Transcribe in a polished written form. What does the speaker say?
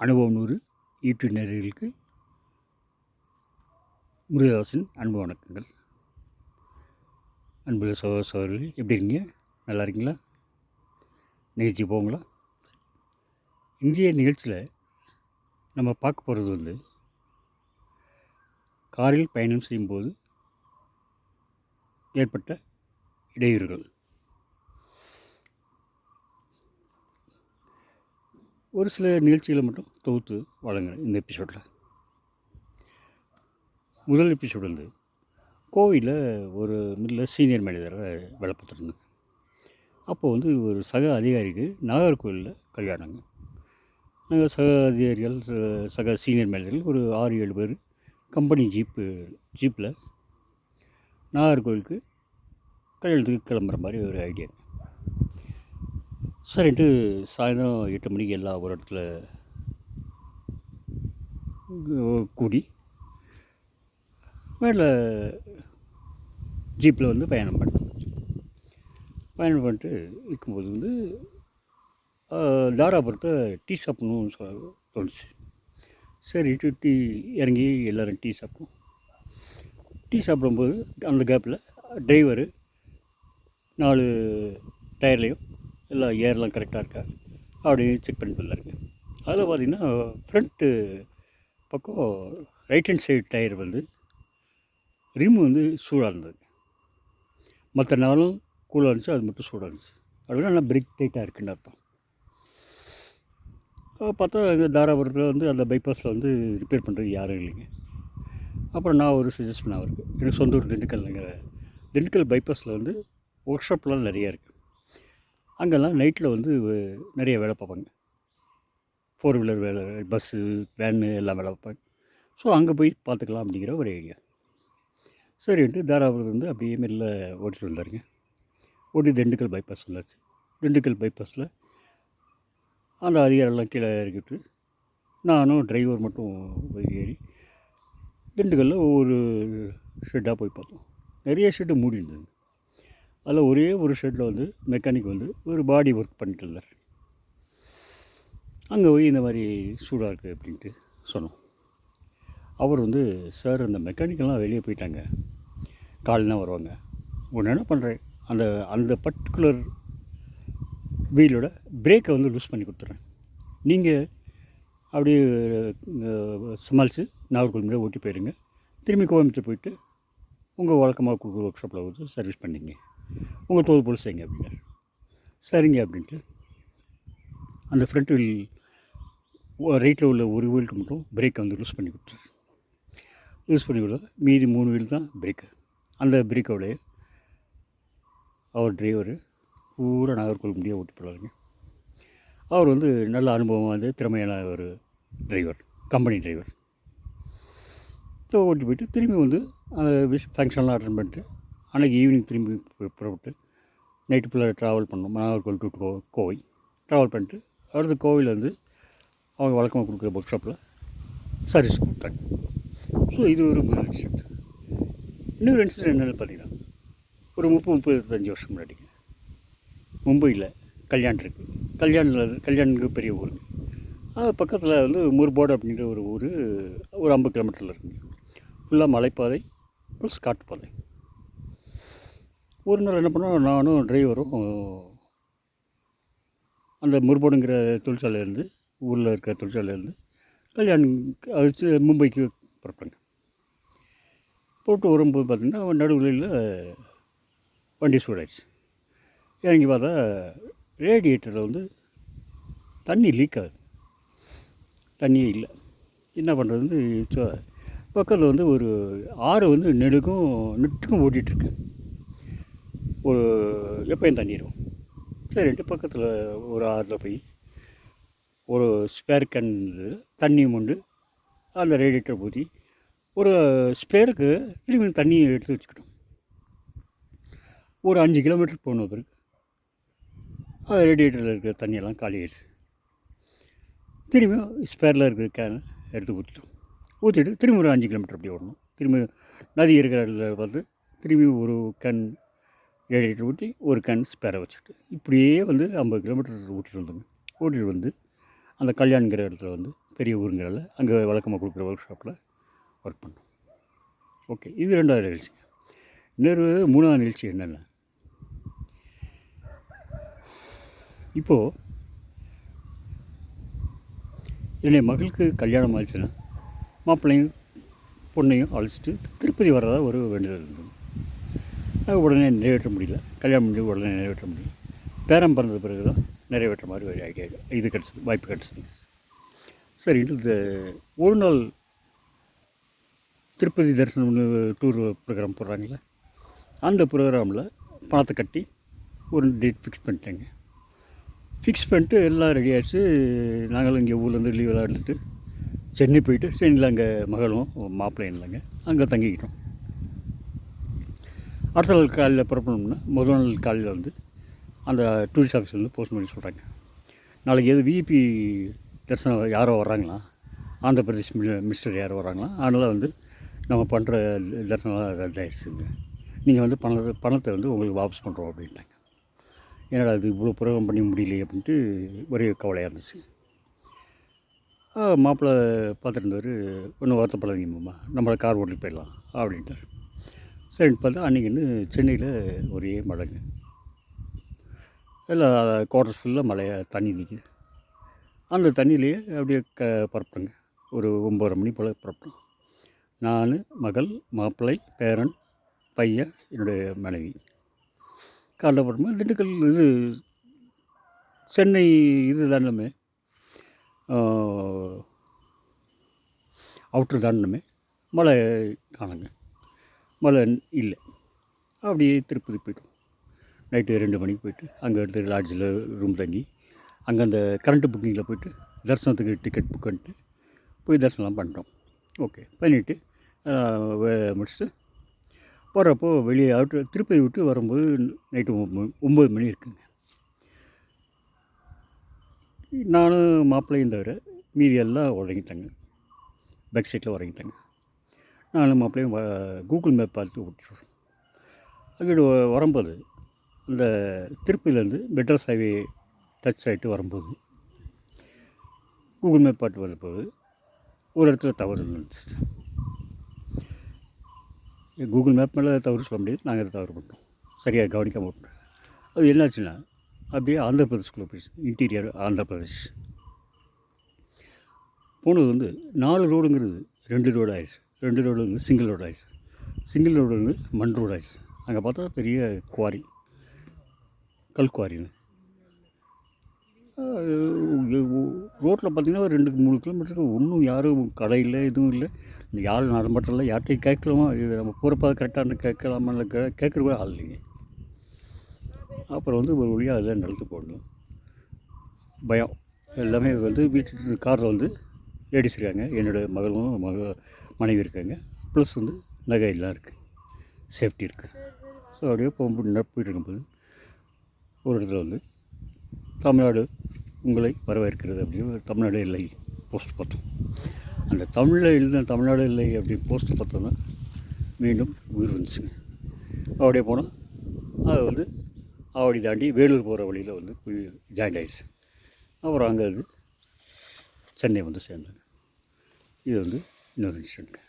அனுபவம் 100 யூடியூப் நேயர்களுக்கு முருகதாஸின் அன்பு வணக்கங்கள். அன்புள்ள சகோதர சகோதரிகளே, எப்படி இருக்கீங்க? நல்லா இருக்கீங்களா? நிகழ்ச்சி போங்களா? இன்றைய நிகழ்ச்சியில் நம்ம பார்க்க போகிறது காரில் பயணம் செய்யும்போது ஏற்பட்ட இடையூறுகள். ஒரு சில நிகழ்ச்சிகளை மட்டும் தொகுத்து வழங்குகிறேன் இந்த எபிசோடில். முதல் எபிசோடு கோவிலில் ஒரு மில்லில் சீனியர் மேனேஜராக வேலை பார்த்துருந்தேன். அப்போது ஒரு சக அதிகாரிக்கு நாகர்கோவிலில் கல்யாணங்க. நாங்கள் சக அதிகாரிகள் சக சீனியர் மேனேஜர்கள் ஒரு 6-7 பேர் கம்பெனி ஜீப்பில் நாகர்கோவிலுக்கு கல்யாணத்துக்கு கிளம்புற மாதிரி ஒரு ஐடியா. சரின்ட்டு சாயந்தரம் 8 மணிக்கு எல்லாம் ஒரு இடத்துல கூடி மேலே ஜீப்பில் பயணம் பண்ணிட்டு இருக்கும்போது தாராபுரத்தை டீ சாப்பிட்ணுன்னு தோணுச்சு. சரிட்டு டீ இறங்கி எல்லோரும் டீ சாப்பிடும்போது அந்த கேப்பில் டிரைவரு 4 டயர்லேயும் எல்லாம் ஏர்லாம் கரெக்டாக இருக்கா அப்படியே செக் பண்ணிட்டு வந்தாருங்க. அதில் பார்த்திங்கன்னா ஃப்ரண்ட்டு பக்கம் right hand side tyre rim சூடாக இருந்தது. மற்ற நாளும் கூலாக இருந்துச்சு, அது மட்டும் சூடாக இருந்துச்சு. அப்படின்னா நல்லா பிரேக் டைட்டாக இருக்குன்னு அர்த்தம். பார்த்தா இந்த தாராபுரத்தில் அந்த பைபாஸில் ரிப்பேர் பண்ணுறது யாரும் இல்லைங்க. அப்புறம் நான் ஒரு சஜஸ்ட் பண்ண அவருக்கு, எனக்கு சொந்த ஊர் திண்டுக்கல் பைபாஸில் ஒர்க் ஷாப்லாம் நிறையா இருக்குது. அங்கெல்லாம் நைட்டில் நிறைய வேலை பார்ப்பாங்க. 4 வீலர் வேலை, பஸ்ஸு, வேனு எல்லாம் வேலை பார்ப்பாங்க. ஸோ அங்கே போய் பார்த்துக்கலாம் அப்படிங்கிற ஒரு ஐடியா. சரின்ட்டு தாராபுரத்து அப்படியே மெல்ல ஓட்டிகிட்டு வந்தாருங்க. ஓட்டி திண்டுக்கல் பைபாஸ் வந்தாச்சு. திண்டுக்கல் பைபாஸில் அந்த அதிகாரெல்லாம் கீழே இறக்கிட்டு நானும் டிரைவர் மட்டும் போய் ஏறி திண்டுக்கல்லில் ஒவ்வொரு ஷெட்டாக போய் பார்த்தோம். நிறைய ஷெட்டு மூடி இருந்தது. அதில் ஒரே ஒரு ஷெட்டில் மெக்கானிக் ஒரு பாடி ஒர்க் பண்ணிட்டு இருந்தார். அங்கே போய் இந்த மாதிரி சூடாக இருக்குது அப்படின்ட்டு சொன்னோம். அவர் சார் அந்த மெக்கானிக்கெல்லாம் வெளியே போயிட்டாங்க, காலையில் வருவாங்க. ஒன்று என்ன பண்ணுறேன், அந்த பர்டிகுலர் வீலோட பிரேக்கை லூஸ் பண்ணி கொடுத்துட்றேன். நீங்கள் அப்படியே சமாளித்து நாகர்கோவில் முறை ஓட்டி போயிடுங்க. திரும்பி கோயம்புத்தூர் போயிட்டு உங்கள் வழக்கமாக கொடுக்குற ஒர்க் ஷாப்பில் சர்வீஸ் பண்ணிங்க, உங்கள் தோல் போல் செய்யுங்க அப்படின்னாரு. சரிங்க அப்படின்ட்டு அந்த ஃப்ரண்ட் வீல் ரைட்டில் உள்ள ஒரு வீலுக்கு மட்டும் பிரேக்கை லூஸ் பண்ணி கொடுத்தாரு. யூஸ் பண்ணி கொடுத்தா மீதி 3 வீல் தான் பிரேக்கு. அந்த பிரேக்கோடைய அவர் டிரைவர் பூரா நாகர்கோவில் முடியாக ஓட்டி போடுவாருங்க. அவர் நல்ல அனுபவம் திறமையான ஒரு டிரைவர், கம்பெனி டிரைவர். ஸோ ஓட்டி போயிட்டு திரும்பி அந்த ஃபங்க்ஷன்லாம் அட்டன் பண்ணிட்டு அன்றைக்கி ஈவினிங் திரும்பி புறப்பட்டு நைட்டு ஃபுல்லாக ட்ராவல் பண்ணோம். நாகர்கோவில் டு கோவை ட்ராவல் பண்ணிட்டு அடுத்து கோவில் அவங்க வழக்கமாக கொடுக்குற ஒர்க் ஷாப்பில் சர்வீஸ் கொடுத்தாங்க. ஸோ இது ஒரு முதல் இன்சிடென்ட். இன்னொரு இன்சிடென்ட் என்னென்னு பார்த்தீங்கன்னா, ஒரு 30-35 வருஷம் முன்னாடிங்க மும்பையில் கல்யாணம் இருக்குது. கல்யாணுக்கு பெரிய ஊருங்க. அது பக்கத்தில் முர்போடு அப்படின்ற ஒரு ஊர், ஒரு 50 கிலோமீட்டரில் இருக்குங்க. ஃபுல்லாக மலைப்பாதை ப்ளஸ் காட்டுப்பாதை. ஒரு நாள் என்ன பண்ணோம், நானும் டிரைவரும் அந்த முர்போடுங்கிற தொழிற்சாலையிலேருந்து, ஊரில் இருக்கிற தொழிற்சாலையிலேருந்து மும்பைக்கு புறப்பட்டாங்க. போட்டு வரும்போது பார்த்திங்கன்னா நடுவில் வண்டி சூடாயிடுச்சு. இறங்கி பார்த்தா ரேடியேட்டரில் தண்ணி லீக் ஆகுது. தண்ணியே இல்லை. என்ன பண்ணுறது, பக்கத்தில் ஒரு ஆறு நெட்டுக்கும் ஓட்டிகிட்ருக்கு. ஒரு எப்பயும் தண்ணி இருக்கும். சரின்ட்டு பக்கத்தில் ஒரு ஆறில் போய் ஒரு ஸ்பேர் கேன் தண்ணி மொண்டு அந்த ரேடியேட்டரை ஊற்றி ஒரு ஸ்பேருக்கு திரும்பி தண்ணியை எடுத்து வச்சுக்கிட்டோம். ஒரு 5 கிலோமீட்டர் போன பிறகு அது ரேடியேட்டரில் இருக்கிற தண்ணியெல்லாம் காலி ஆயிடுச்சு. திரும்பியும் ஸ்பேரில் இருக்கிற கேனை எடுத்து ஊற்றிட்டு திரும்பி ஒரு 5 கிலோமீட்டர் அப்படி ஓடணும். திரும்பி நதி இருக்கிற இடத்துல பார்த்து திரும்பி ஒரு கேன் ரேடியேட்டர் ஊற்றி ஒரு கேன் ஸ்பேரை வச்சுட்டு இப்படியே 50 கிலோமீட்டர் ஓட்டிகிட்டு வந்தோங்க. ஓட்டிகிட்டு அந்த கல்யாணுங்கிற இடத்துல பெரிய ஊருங்கிறதால அங்கே வழக்கமாக கொடுக்குற ஒர்க் ஷாப்பில் ஒர்க் பண்ணோம். ஓகே, இது 2வது நிகழ்ச்சி. இன்னொரு 3வது நிகழ்ச்சி என்னென்னா, இப்போது என்னுடைய மகளுக்கு கல்யாணம் ஆயிடுச்சுன்னா மாப்பிள்ளையும் பொண்ணையும் அழைச்சிட்டு திருப்பதி வர்றதா ஒரு வேண்டுதல் இருந்தது. அது உடனே நிறைவேற்ற முடியல. கல்யாணம் முடிஞ்சு உடனே நிறைவேற்ற முடியல. பேரன் பிறந்த பிறகு தான் நிறைவேற்ற மாதிரி ஒரு ஐடியா இது கிடச்சிது, வாய்ப்பு கிடச்சிது. சரின்ட்டு இந்த ஒரு நாள் திருப்பதி தரிசனம்னு டூர் ப்ரோக்ராம் போடுறாங்களே, அந்த ப்ரோக்ராமில் பணத்தை கட்டி ஒரு டேட் ஃபிக்ஸ் பண்ணிட்டேங்க. ஃபிக்ஸ் பண்ணிட்டு எல்லாம் ரெடி ஆகிடுச்சு. நாங்களும் இங்கே ஊர்லேருந்து லீவ் விளாண்டுட்டு சென்னை போயிட்டு, சென்னையில் அங்கே மகளும் மாப்பிள்ளையும் இல்லைங்க, அங்கே தங்கிக்கிட்டோம். அடுத்த நாள் காலையில் புறப்படணும்னா முதல் நாள் காலையில் வந்து அந்த டூரிஸ்ட் ஆஃபீஸ்லேருந்து போஸ்ட் பண்ணி சொல்கிறாங்க, நாளைக்கு எது விஐபி தரிசனம் யாரோ வர்றாங்களா, ஆந்திர பிரதேஷ் மினிஸ்டர் யாரோ வர்றாங்களா, அதனால் வந்து நம்ம பண்ணுற தரிசனம் ரத்தாயிடுச்சுங்க, நீங்கள் வந்து பணத்தை வந்து உங்களுக்கு வாபஸ் பண்ணுறோம் அப்படின்ட்டாங்க. என்னடா இது இவ்வளோ புரோகிராம் பண்ணி முடியலையே அப்படின்ட்டு ஒரே கவலையாக இருந்துச்சு. மாப்பிள்ளை பார்த்துருந்தவர், ஒன்றும் வருத்தப்படாதீங்கம்மா, நம்மளை கார் ஓட்டிட்டு போயிடலாம் அப்படின்ட்டார். சரின்னு பார்த்தா அன்றைக்கின்னு சென்னையில் ஒரே மழைங்க. எல்லாம் குவார்டர்ஸ் ஃபுல்லாக மழையாக தண்ணி நிற்கிது. அந்த தண்ணியிலேயே அப்படியே புறப்பட்டோங்க. ஒரு 9:30 மணி போல் புறப்பட்டோம். நான், மகள், மாப்பிள்ளை, பேரன், பையன், என்னுடைய மனைவி. காலைல புறப்படும் திண்டுக்கல் இது சென்னை இது தாண்டமே அவுட்ரு தாண்டமே மழை காணுங்க, மழை இல்லை. அப்படியே திருப்பதி போய்ட்டோம். நைட்டு 2 மணிக்கு போய்ட்டு அங்கே எடுத்து லாட்ஜில் ரூம் தங்கி அங்கே அந்த கரண்ட்டு புக்கிங்கில் போய்ட்டு தரிசனத்துக்கு டிக்கெட் புக் பண்ணிட்டு போய் தரிசனம்லாம் பண்ணிட்டோம். ஓகே, பண்ணிவிட்டு முடிச்சுட்டு போகிறப்போ வெளியே திருப்பதி விட்டு வரும்போது நைட்டு 9 மணி இருக்குங்க. நானும் மாப்பிள்ளையும் தவிர மீதி எல்லாம் உறங்கிட்டாங்க, பேக் சைட்டில் உறங்கிட்டாங்க. நானும் மாப்பிள்ளையும் கூகுள் மேப் பார்த்து ஓட்டிட்டு அங்கிட்டு வரும்போது இந்த திருப்பதியிலேருந்து மெட்ராஸ் ஹைவே டச் ஆகிட்டு வரும்போது கூகுள் மேப் பார்த்து வரும்போது ஒரு இடத்துல தவறு இருந்துச்சு. கூகுள் மேப் மேலே தவறு சொல்ல முடியாது, நாங்கள் அதை தவறு பண்ணிட்டோம், சரியாக கவனிக்காமல் விட்டோம். அது என்னாச்சுன்னா அப்படியே ஆந்திர பிரதேஷ்குள்ளே போயிடுச்சு. இன்டீரியர் ஆந்திர பிரதேஷ் போனது வந்து 4 ரோடுங்கிறது 2 ரோடு ஆயிடுச்சு. 2 ரோடு வந்து சிங்கிள் ரோடு ஆயிடுச்சு. சிங்கிள் ரோடு வந்து மண் ரோடு ஆயிடுச்சு. அங்கே பார்த்தா பெரிய குவாரி, கல் குவாரின்னு. ரோட்டில் பார்த்திங்கன்னா 2-3 கிலோமீட்டருக்கு ஒன்றும் யாரும் கடையில் எதுவும் இல்லை, யாரும் நடமாட்டம் இல்லை, யார்கிட்டையும் கேட்கலாமா, இது நம்ம போகிறப்ப கரெக்டாக கேட்கலாமா, இல்லை கேட்குற கூட ஆள் இல்லைங்க. அப்புறம் வந்து ஒரு வழியாக அதெல்லாம் நிலத்து போடணும். பயம் எல்லாமே வந்து வீட்டு காரில் வந்து லேடிஸ் இருக்காங்க, என்னோடய மகளும் மனைவி இருக்காங்க, ப்ளஸ் வந்து நகை எல்லாம் இருக்குது, சேஃப்டி இருக்குது. ஸோ அப்படியே போயிட்டு இருக்கும்போது ஒரு இடத்துல வந்து தமிழ்நாடு உங்களை வரவேற்கிறது அப்படின்னு தமிழ்நாடு இல்லை போஸ்ட் பார்த்தோம். அந்த தமிழில் எழுதின தமிழ்நாடு இல்லை அப்படி போஸ்ட் பார்த்தோன்னா மீண்டும் உயிர் வந்துச்சுங்க. அப்படியே போனால் அது வந்து ஆவடி தாண்டி வேலூர் போகிற வழியில் வந்து ஜாயிண்ட் ஆகிடுச்சு. அப்புறம் அங்கே வந்து சென்னை வந்து சேர்ந்தாங்க. இது வந்து இன்னொரு இன்சிடென்ட்ங்க.